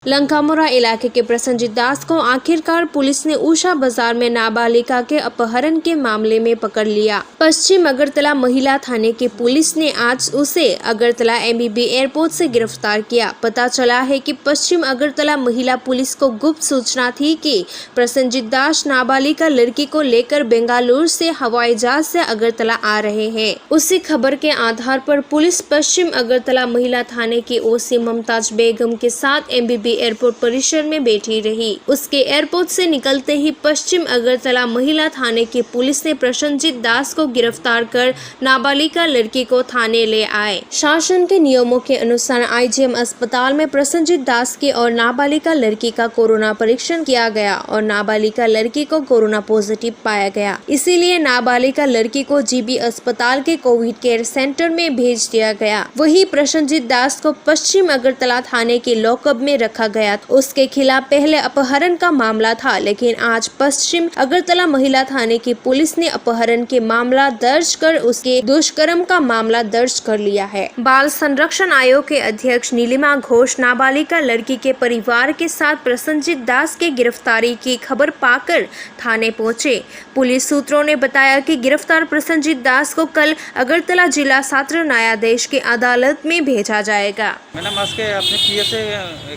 लंकामुरा इलाके के प्रसन्नजीत दास को आखिरकार पुलिस ने उषा बाजार में नाबालिगा के अपहरण के मामले में पकड़ लिया। पश्चिम अगरतला महिला थाने की पुलिस ने आज उसे अगरतला एमबीबी एयरपोर्ट से गिरफ्तार किया। पता चला है कि पश्चिम अगरतला महिला पुलिस को गुप्त सूचना थी कि प्रसन्नजीत दास नाबालिगा लड़की को लेकर बेंगलुरु से हवाई जहाज से अगरतला आ रहे हैं। उसी खबर के आधार पर पुलिस पश्चिम अगरतला महिला थाने की ओसी मुमताज बेगम के साथ एमबीबी एयरपोर्ट परिसर में बैठी रही। उसके एयरपोर्ट से निकलते ही पश्चिम अगरतला महिला थाने की पुलिस ने प्रसन्नजीत दास को गिरफ्तार कर नाबालिगा लड़की को थाने ले आए। शासन के नियमों के अनुसार आईजीएम अस्पताल में प्रसन्नजीत दास की और नाबालिगा लड़की का कोरोना परीक्षण किया गया और नाबालिगा लड़की को कोरोना पॉजिटिव पाया गया। इसीलिए नाबालिगा लड़की को जीबी अस्पताल के कोविड केयर सेंटर में भेज दिया गया। वही प्रसन्नजीत दास को पश्चिम अगरतला थाने के लॉकअप में रखा गया। उसके खिलाफ पहले अपहरण का मामला था, लेकिन आज पश्चिम अगरतला महिला थाने की पुलिस ने अपहरण के मामला दर्ज कर उसके दुष्कर्म का मामला दर्ज कर लिया है। बाल संरक्षण आयोग के अध्यक्ष नीलिमा घोष नाबालिगा लड़की के परिवार के साथ प्रसन्नजीत दास के गिरफ्तारी की खबर पाकर थाने पहुंचे। पुलिस सूत्रों ने बताया कि गिरफ्तार प्रसन्नजीत दास को कल अगरतला जिला सत्र न्यायाधीश की अदालत में भेजा जाएगा। मैडम आज के अपने पिएसए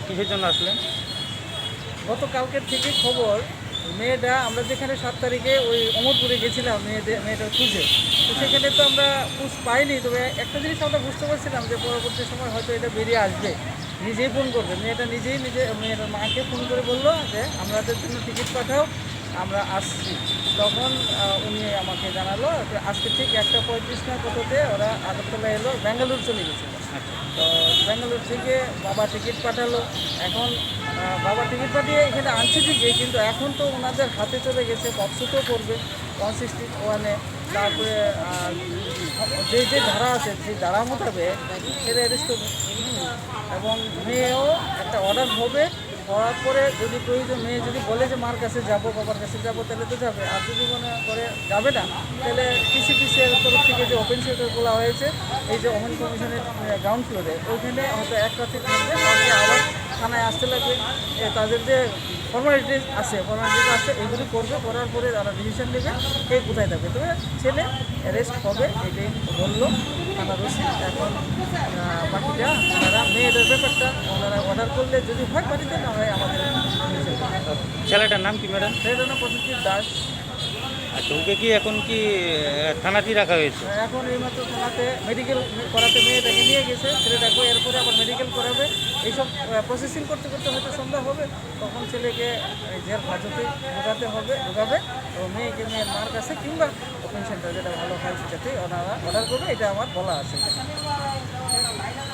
किसের জন্য আসলেন? গতকালকের থেকে খবর মেয়েটা আমরা যেখানে 7 তারিখে ওই অমরপুরে গেছিলাম মেয়েটার খুঁজে, তো সেখানে তো আমরা খোঁজ পাইনি। তবে একটা জিনিস আমরা বুঝতে পারছিলাম যে পরবর্তী সময় হয়তো এটা বেরিয়ে আসবে, নিজেই ফোন করবে। মেয়েটা নিজেই মেয়ের মাকে ফোন করে বললো যে আমাদের জন্য টিকিট পাঠাও, আমরা আসছি। তখন উনি আমাকে জানালো যে আজকে ঠিক 1:35 না কততে ওরা আগরতলা এলো, বেঙ্গালুরু চলে গেছিলো। তো বেঙ্গালুরু থেকে বাবা টিকিট পাঠালো। এখন বাবা টিকিট পাঠিয়ে এখানে আনছে ঠিকই, কিন্তু এখন তো ওনাদের হাতে চলে গেছে, পক্সোতেও পড়বে 161-এ। তারপরে যে ধারা আছে সেই ধারা মোতাবেক সেটা অ্যারেস্ট হবে এবং মেয়েও একটা অর্ডার হবে। হওয়ার পরে যদি প্রয়োজন মেয়ে যদি বলে যে মার কাছে যাব, বাবার কাছে যাব, তাহলে তো যাবে। আর যদি মনে করে যাবে না, তাহলে পিসিপিসির তরফ থেকে যে ওপেন শেল্টার খোলা হয়েছে এই যে ওমেন কমিশনের গ্রাউন্ড ফ্লোরে, ওইখানে হয়তো এক রাতে থাকবে, তারপরে আবার থানায় আসতে লাগবে। তাদের যে ফর্মালিটিস আছে এগুলি করবে, করার পরে তারা ডিসিশন নেবে কে কোথায় থাকবে। তবে ছেলে অ্যারেস্ট হবে এটাই বললো থানার ওসি। এখন বাকিটা ওনারা মেয়েদের ব্যাপারটা ওনারা অর্ডার করলে যদি হয় বাড়িতে, না হয় আমাদের। ছেলেটার নাম কি ম্যাডাম? ছেলেটার নাম প্রসেনজিৎ দাস। আচ্ছা, ওকে কি এখন কি থানাতেই রাখা হয়েছে? এখন এইমাত্র থানাতে মেডিকেল করাতে মেয়েটাকে নিয়ে গেছে ছেলেটাকে, এরপরে আবার মেডিকেল করাবে। এইসব প্রসেসিং করতে করতে হয়তো সন্ধ্যা হবে, তখন ছেলেকে জেল হাজতে ঢোকাবে এবং মেয়েকে মেয়ের মার কাছে কিংবা ওপেন সেন্টার যেটা ভালো হয় সেটাতেই ওনারা অর্ডার করবে, এটা আমার বলা আছে।